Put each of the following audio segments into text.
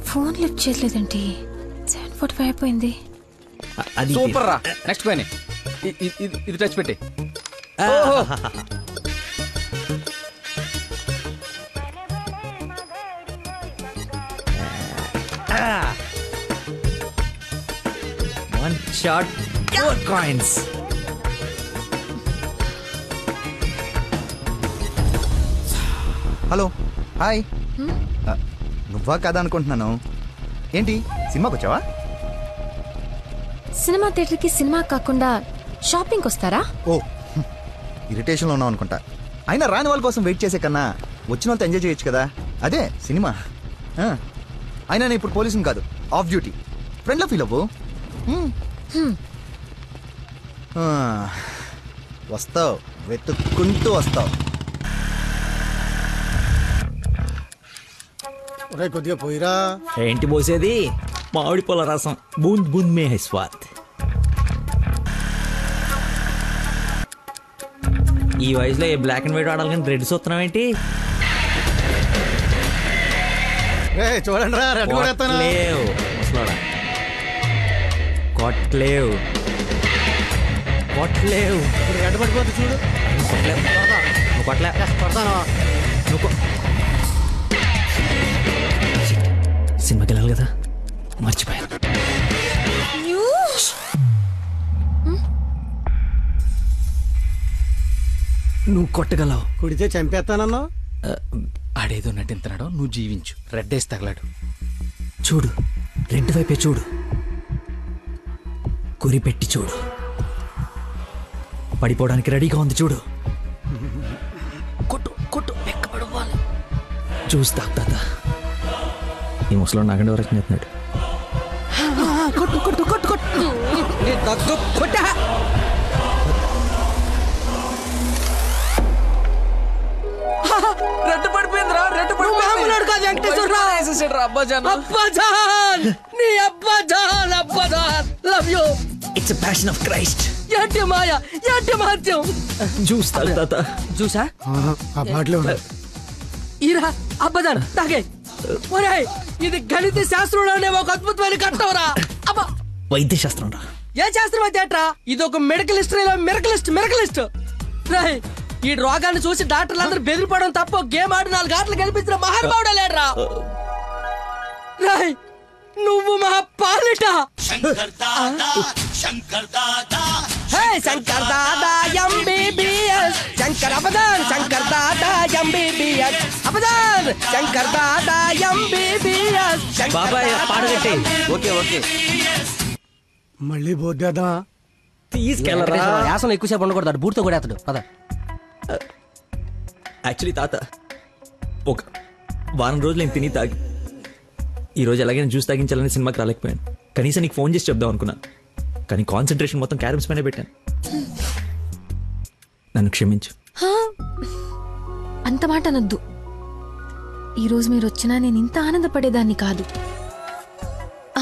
Phone lift చేయలేదండి. 7:45 అయిపోయింది. Super రా. నెక్స్ట్ పైన ఇది టచ్ పెట్టి. One shot, 4 coins. Hello, hi. నువ్వా కదా అనుకుంటున్నాను. ఏంటి సినిమాకి వచ్చావా? సినిమా థియేటర్కి సినిమా కాకుండా షాపింగ్కి వస్తారా? ఓ, ఇరిటేషన్లో ఉన్నావు అనుకుంటా. అయినా రాని వాళ్ళ కోసం వెయిట్ చేసే కన్నా వచ్చిన వాళ్ళతో ఎంజాయ్ చేయొచ్చు కదా. అదే సినిమా. అయినా నేను ఇప్పుడు పోలీసుని కాదు, ఆఫ్ డ్యూటీ. ఫ్రెండ్లో ఫీల్ అవ్వు. వస్తావు, వెతుక్కుంటూ వస్తావు. కొద్దిగా పోయిరా. ఏంటి పోసేది? మామిడి పళ్ళ రసం. బూంద్ బూంద్ మే హై స్వాద్. ఈ వయసులో ఏ బ్లాక్ అండ్ వైట్ ఆడాలి కానీ రెడ్ చూస్తున్నాం ఏంటి? చూడండి రా, రెడ్ లేవు కొట్లేవు కొట్లేవు. రెడ్ పడిపోతే చూడు. నువ్వు కొట్లే. నువ్వు సినిమాకి వెళ్ళాలి కదా, మర్చిపోయాను. నువ్వు కొట్టగలవు. కుడితే చంపేస్తానన్నా. ఆడేదో నటింతున్నాడో, నువ్వు జీవించు. రెడ్ వేసి తగలాడు. చూడు, రెడ్ వైపే చూడు. గురి పెట్టి చూడు. పడిపోవడానికి రెడీగా ఉంది చూడు. కొట్టు కొట్టు, ఎక్కబడవాలి. చూస్తా తాత. ఈ ముసలో నాగండి వరకు చెప్తున్నాడు. కొట్టు కొట్టు కొట్టు కొట్టు కొట్ట. రెడ్ పడిపోయిందిరా. రెడ్ పడిపోయింది కాదు, వెంకటేశ్వర అబ్బాజాన్. అబ్బాజాన్, నీ అబ్బాజాన్. అబ్బాజాన్, love you. It's a passion of Christ. ఏంటి మాయ, ఏంటి మహత్యం. చూస్తా తాత. చూసా ఆ బాటలో ఈరా అబ్బాజాన్ తాగే. ఒరేయ్, ఇది గణిత శాస్త్రంలోనే ఒక అద్భుతమైన కట్టవరా. అబ్బా, వైద్య శాస్త్రం రా. ఏ శాస్త్రం అయితే ఏట్రా? ఇది ఒక మెడికల్ హిస్టరీలో మిరకలిస్ట్. రేయ్, ఈ రోగాన్ని చూసి డాక్టర్లు అందరూ బెదిరిపోవడం తప్ప గేమ్ ఆడి 4 గంటలు గెలిపించిన మహానుభావుడా లేడ్రా. రేయ్, నువ్వు మా పాలిట. Shankar Dada MBBS. Shankar అబదాన్, Shankar Dada MBBS. అబదాన్, Shankar Dada MBBS. బాబాయ్ పాడగట్టి. ఓకే ఓకే, మళ్ళీ బోద్దేదా. తీసుకెళ్ళరా. యాసన ఎక్కువసేపు ఉండకూడదు, బూట్తో కూడా అతడు. పద. యాక్చువల్లీ తాత, ఒక వారం రోజులు నేను తిని తాగి ఈరోజు ఎలాగైనా జ్యూస్ తాగించాలని సినిమాకి రాలేకపోయాను. కనీసం నీకు ఫోన్ చేసి చెప్దాం అనుకున్నాను, కానీ కాన్సన్ట్రేషన్ మొత్తం క్యారమ్స్ పైన పెట్టాను. నన్ను క్షమించు. అంత మాట అనొద్దు. ఈరోజు మీరు వచ్చినా నేను ఇంత ఆనందపడేదాన్ని కాదు.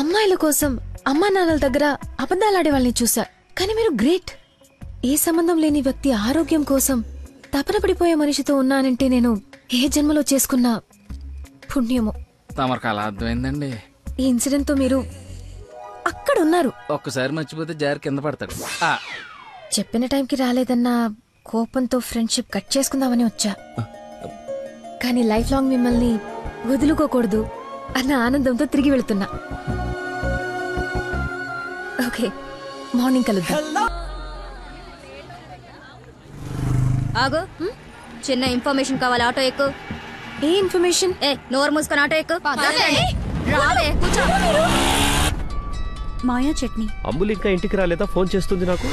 అమ్మాయిల కోసం అమ్మా నాన్నల దగ్గర అబద్ధాలాడే వాళ్ళని చూసా, కానీ మీరు గ్రేట్. ఏ సంబంధం లేని వ్యక్తి ఆరోగ్యం కోసం తపన పడిపోయే మనిషితో ఉన్నానంటే నేను ఏ జన్మలో చేసుకున్న పుణ్యమో. తమరికి అలా అర్థమైందండి. ఈ ఇన్సిడెంట్ తో మీరు అక్కడ ఉన్నారు. ఒక్కసారి మర్చిపోతే జారి కింద పడతాడు. చెప్పిన టైంకి రాలేదన్న కోపంతో ఫ్రెండ్షిప్ కట్ చేసుకుందామని వచ్చా, కానీ లైఫ్ లాంగ్ మిమ్మల్ని వదులుకోకూడదు అన్న ఆనందంతో తిరిగి వెళుతున్నా. ఓకే, మార్నింగ్ కలుద్దాం. ఆగు, చిన్న ఇన్ఫర్మేషన్ కావాలి. ఆటో ఎక్కు. ఏ ఇన్ఫర్మేషన్? నోరు మూసుకొని ఆటో ఎక్కు. మాయా చట్నీ. అంబులు ఇంకా ఇంటికి రాలేదా? ఫోన్ చేస్తుంది నాకు.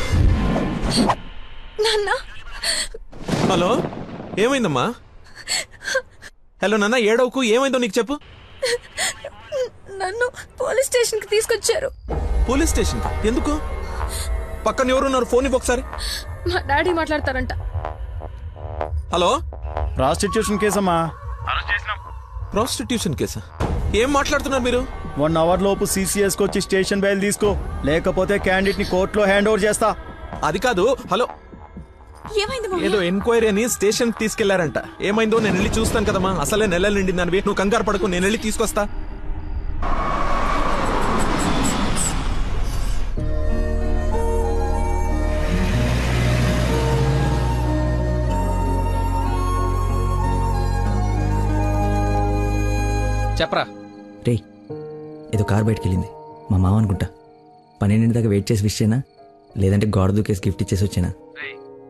హలో, ఏమైందమ్మా? హలో నాన్న, ఏడవకు. ఏమైందో నీకు చెప్పు. నన్ను పోలీస్ స్టేషన్ కి తీసుకొచ్చారు. Police station? ఎందుకు? పక్కన ఎవరున్నారు? ఫోన్ ఇవ్వు ఒకసారి. మా డాడీ మాట్లాడతారంట. హలో, ప్రాస్టిట్యూషన్ కేసమ్మా. ప్రాస్టిట్యూషన్ కేసా? ఏం మాట్లాడుతున్నారు మీరు? 1 అవర్ లోపు CCS కి వచ్చి స్టేషన్ బయలు తీసుకో, లేకపోతే క్యాండిడేట్ ని కోర్టులో హ్యాండ్ ఓవర్ చేస్తా. అది కాదు. హలో, ఏదో ఎంక్వైరీ అని స్టేషన్ తీసుకెళ్లారంట. ఏమైందో నేను వెళ్ళి చూస్తాను కదమ్మా. అసలే నెలలు నిండిందని నువ్వు కంగారు పడకు, నేను వెళ్ళి తీసుకొస్తా. చెప్పరా. రే ఏదో కార్ బయటకు వెళ్ళింది, మా మామ అనుకుంటా. 12 దాకా వెయిట్ చేసి విష్ చేయనా, లేదంటే గోడ దూకేసి గిఫ్ట్ ఇచ్చేసి వచ్చేనా?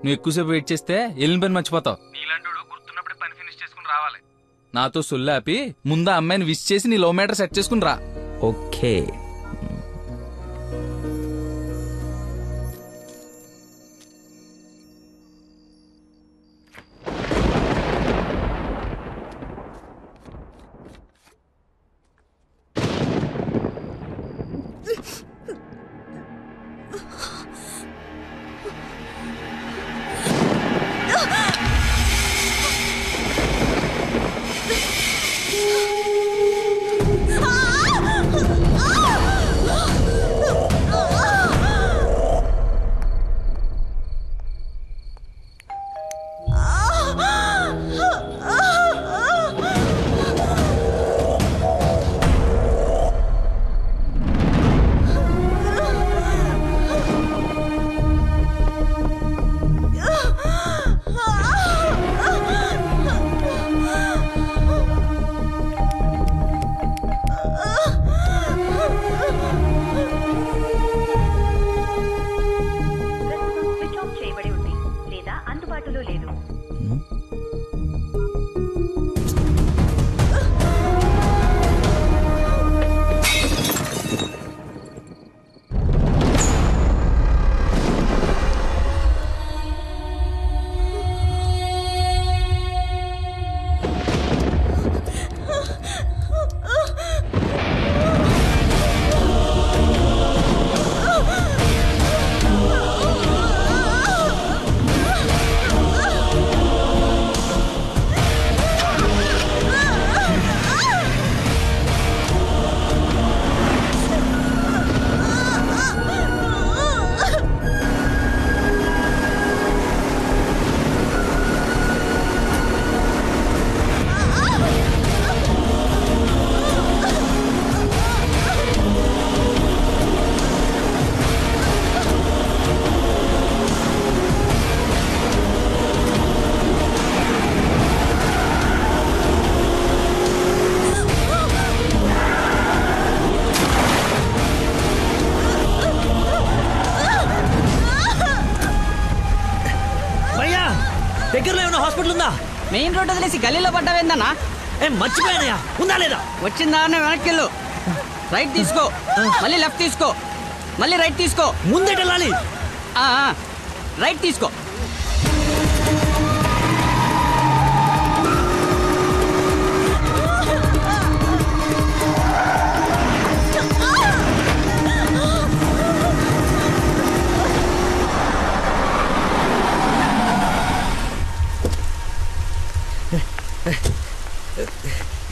నువ్వు ఎక్కువసేపు వెయిట్ చేస్తే వెళ్ళిన పని మర్చిపోతావు. నీలాంటి గుర్తున్నప్పుడే పని ఫినిష్ చేసుకుని రావాలి. నాతో సొల్లాపి ముందు అమ్మాయిని విష్ చేసి నీ లవ్ మ్యాటర్ సెట్ చేసుకుని రా. ఓకే. దగ్గరలో ఏమైనా హాస్పిటల్ ఉందా? మెయిన్ రోడ్ వదిలేసి గల్లీలో పడ్డావేందన్నా? మర్చిపోయానయ్యా, ఉందా లేదా? వచ్చిందా వెనక్కి రైట్ తీసుకో, మళ్ళీ లెఫ్ట్ తీసుకో, మళ్ళీ రైట్ తీసుకో. ముందేట వెళ్ళాలి. రైట్ తీసుకో.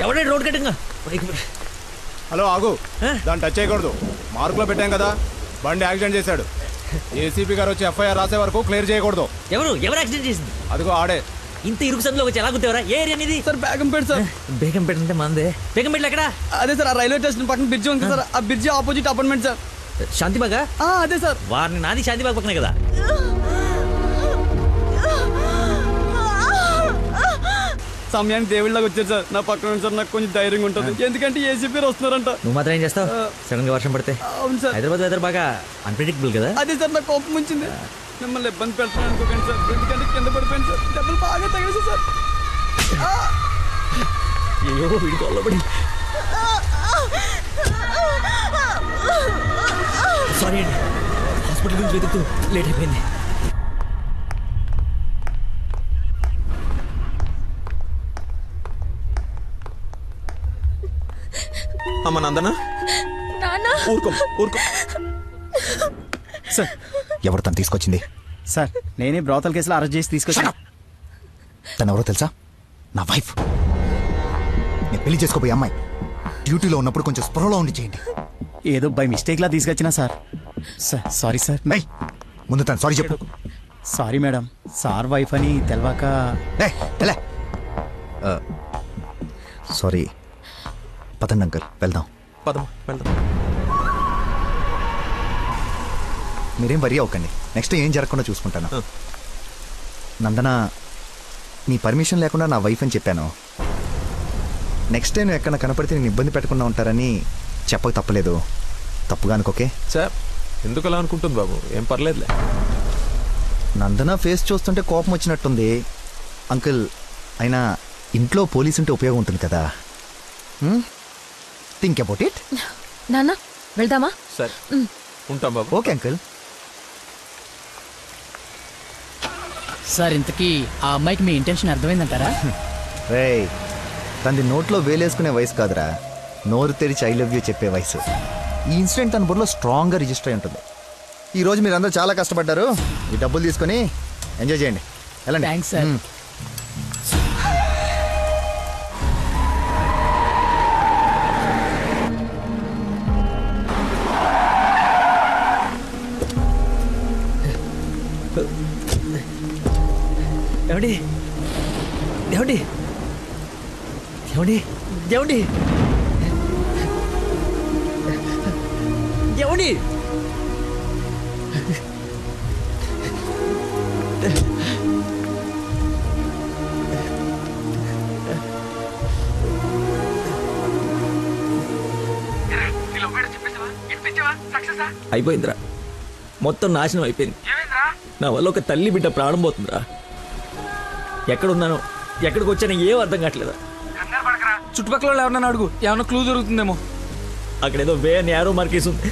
ఎవడే రోడ్ కట్టింగా? హలో ఆగు, దాన్ని టచ్ చేయకూడదు. మార్కులో పెట్టాం కదా, బండి యాక్సిడెంట్ చేశాడు. ఏసీపీ గారు వచ్చి ఎఫ్ఐఆర్ రాసే వరకు క్లియర్ చేయకూడదు. ఎవరు యాక్సిడెంట్ చేసింది? అదిగో ఆడే. ఇంత ఇరుకు సందులో వచ్చి ఎలా గుర్తేవరా? ఏ ఏరియా అనేది? Sir Begumpet sir. బేగంపేట అంటే మందే. బేగంపేట ఎక్కడ? అదే సార్, ఆ రైల్వే స్టేషన్ పక్కన బ్రిడ్జి ఉంది సార్, ఆ బ్రిడ్జి ఆపోజిట్ అపార్ట్మెంట్ సార్. శాంతిబాగా? అదే సార్. వారిని నాది శాంతిబాగ్ పక్కనే కదా. సమయానికి దేవుళ్ళగా వచ్చారు సార్. నా పక్కన సార్ నాకు కొంచెం ధైర్యంగా ఉంటుంది, ఎందుకంటే ఏసీపీ వస్తున్నారంట. నువ్వు మాత్రం ఏం చేస్తావు? సడన్ గా వర్షం పడితే? అవును సార్. హైదరాబాద్ వెదర్ బాగా అన్ప్రెడిక్టబుల్ కదా. అదే సార్ నాకు కోపం వచ్చింది. మిమ్మల్ని ఇబ్బంది పెడతాను అనుకోకండి సార్, ఎందుకంటే కింద పడిపోయింది సార్, దెబ్బలు బాగా తగిలేసి సార్. అయ్యో వీడికి వల్లబడి. సారీ అండి, హాస్పిటల్ గురించి వెతుకుతూ లేట్ అయిపోయింది. అమ్మ నందనా, ఊరుకో ఊరుకో. సార్ ఎవరు తను తీసుకొచ్చింది? సార్ నేనే బ్రోతల్ కేసులో అరెస్ట్ చేసి తీసుకొచ్చాను. తను ఎవరో తెలుసా? నా వైఫ్. నేను పెళ్లి చేసుకోబోయే అమ్మాయి. డ్యూటీలో ఉన్నప్పుడు కొంచెం స్పృహలో ఉండి చేయండి. ఏదో బై మిస్టేక్ లా తీసుకొచ్చినా సార్. Sir sorry sir. ముందు తను సారీ చెప్పు. సారీ మేడం, సార్ వైఫ్ అని తెలవాక. సారీ. పదండి అంకుల్, వెళ్దాం. పదమ్మా వెళ్దాం. మీరేం వరి అవ్వకండి, నెక్స్ట్ ఏం జరగకుండా చూసుకుంటాను. నందన, నీ పర్మిషన్ లేకుండా నా వైఫ్ అని చెప్పాను. నెక్స్ట్ టైం ఎక్కడ కనపడితే నేను ఇబ్బంది పెట్టకుండా ఉంటారని చెప్పక తప్పలేదు. తప్పుగా అనుకోకే. సార్ ఎందుకు అలా అనుకుంటుంది బాబు, ఏం పర్లేదులే. నందన ఫేస్ చూస్తుంటే కోపం వచ్చినట్టుంది అంకుల్. అయినా ఇంట్లో పోలీస్ ఉంటే ఉపయోగం ఉంటుంది కదా. Think about it. నాన్న వెళ్దామా? సరే ఉంటాం బాబు. Okay uncle. సార్ ఇంతకీ ఆ అమ్మాయికి మీ ఇంటెన్షన్ అర్థమైందంటారా? రేయ్, తనది నోట్లో వేలేసుకునే వయసు కాదురా, నోరు తెరిచి ఐ లవ్ యూ చెప్పే వయసు. ఈ ఇన్సిడెంట్ తన బుర్రలో స్ట్రాంగ్గా రిజిస్టర్ అయి ఉంటుంది. ఈరోజు మీరందరూ చాలా కష్టపడ్డారు. ఈ డబ్బులు తీసుకొని ఎంజాయ్ చేయండి. వెళ్ళండి. Thanks sir. ఏమండి ఏమండి ఏమండి ఏమండి ఏమండి అయిపోయిందిరా, మొత్తం నాశనం అయిపోయింది. నా వల్ల ఒక తల్లి బిడ్డ ప్రాణం పోతుందిరా. ఎక్కడున్నానో ఎక్కడికి వచ్చానో ఏం అర్థం కావట్లేదా. చుట్టుపక్కల వాళ్ళు ఎవరన్నా అడుగు, ఏమన్నా క్లూ దొరుకుతుందేమో. అక్కడేదో వే అని యారో మార్కేసి ఉంది.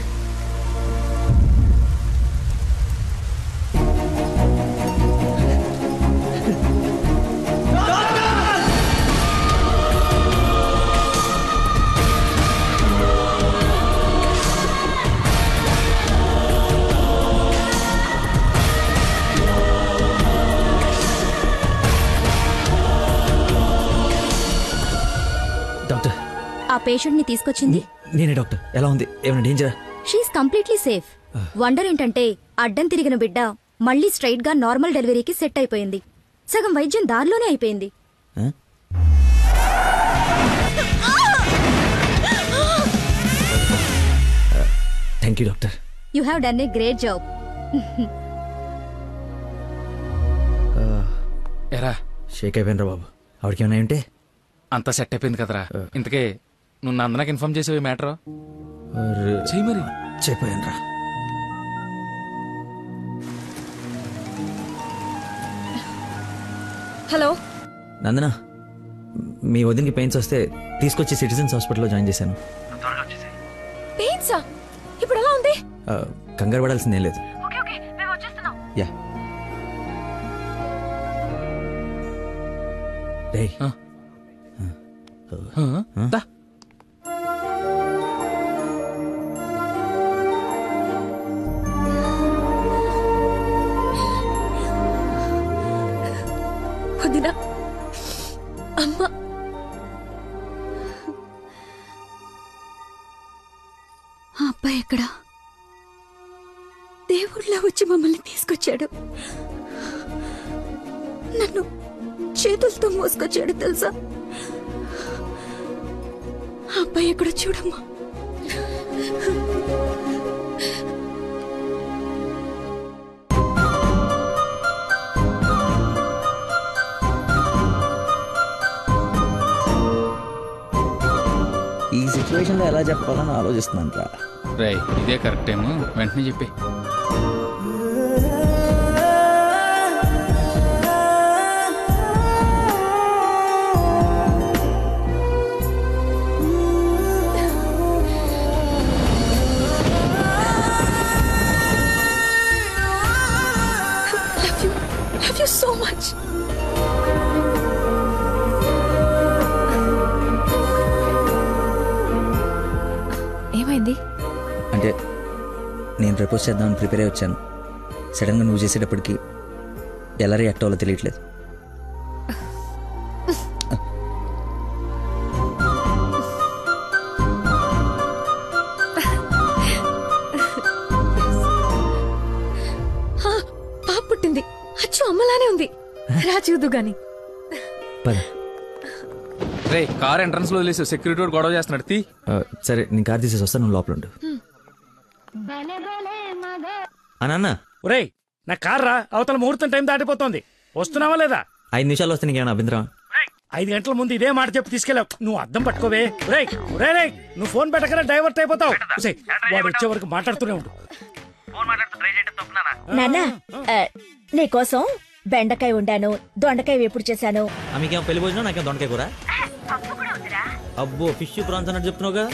డాక్టర్, ఆ పేషెంట్ ని తీసుకొచ్చింది నేనే డాక్టర్. ఎలా ఉంది? ఏమైనా డేంజరా? She is completely safe. వండర్ ఏంటంటే అడ్డం తిరిగిన బిడ్డ మళ్ళీ స్ట్రైట్ గా నార్మల్ డెలివరీకి సెట్ అయిపోయింది. సగం వైద్యం దారిలోనే అయిపోయింది. Thank you doctor. You have done a great job. ఎరా షేక్ అయిపోయినరా బాబు. ఆవిడకి ఏమైనా ఉంటే అంతా సెట్ అయిపోయింది కదరా. ఇంతకే నువ్వు నందనకి ఇన్ఫార్మ్ చేసేవి మ్యాటర్ చెయ్యి మరి. చెప్పాను రా. హలో నందన, మీ వదినకి పెయిన్స్ వస్తే తీసుకొచ్చి సిటిజన్స్ హాస్పిటల్లో జాయిన్ చేశాను. పెయిన్సా? ఇప్పుడు ఎలా ఉంది? కంగారు పడాల్సిందేం లేదు. యా. రేయ్, వదినా, అమ్మ, ఆ అబ్బాయి ఎక్కడా? దేవుళ్ళ వచ్చి మమ్మల్ని తీసుకొచ్చాడు. నన్ను చేతులతో మోసుకొచ్చాడు తెలుసా? ఆ అబ్బాయి ఎక్కడ చూడమ్మా. ఈ సిచ్యువేషన్లో ఎలా చెప్పాలని ఆలోచిస్తున్నాను రా. రై, ఇదే కరెక్ట్ టైం, వెంటనే చెప్పి. Love you so much. ఏమైంది? అంటే నేను ప్రపోజ్ చేద్దామని ప్రిపేర్ అయి వచ్చాను. సడన్గా నువ్వు చేసేటప్పటికి ఎలా రియాక్ట్ అవ్వాలో తెలియట్లేదు. పాప పుట్టింది. అచ్చు అమ్మలానే ఉంది. రా చూద్దు గాని. పద. రే కార్ ఎంట్రన్స్ లో వదిలేసి సెక్యూరిటీ వాడు గొడవ చేస్తున్నాడు తీ. సరే నేను కార్ తీసేసి వస్తాను, నువ్వు లోపల ఉండు. అన్న ఒరేయ్ నా కార్ రా, అవతల ముహూర్తం టైం దాటిపోతుంది, వస్తున్నావా లేదా? 5 నిమిషాలు వస్తే నీకేమైనా అభ్యంతరం? 5 గంటల ముందు ఇదే మాట చెప్పి తీసుకెళ్ళావు, నువ్వు అద్దం పట్టుకోవే. రేయ్ రేయ్ నువ్వు ఫోన్ పెట్టకనే డైవర్ట్ అయిపోతావు. వాడు వచ్చే వరకు మాట్లాడుతూనే ఉండు. నాన్న నీకోసం బెండకాయ వండాను, దొండకాయ వేపుడు చేశాను. మీకేమో పెళ్లి భోజనం, నాకేమో దొండకాయ కూర. అబ్బో ఫిష్ ప్రాన్స్ అన్నట్టు చెప్తున్నావుగా.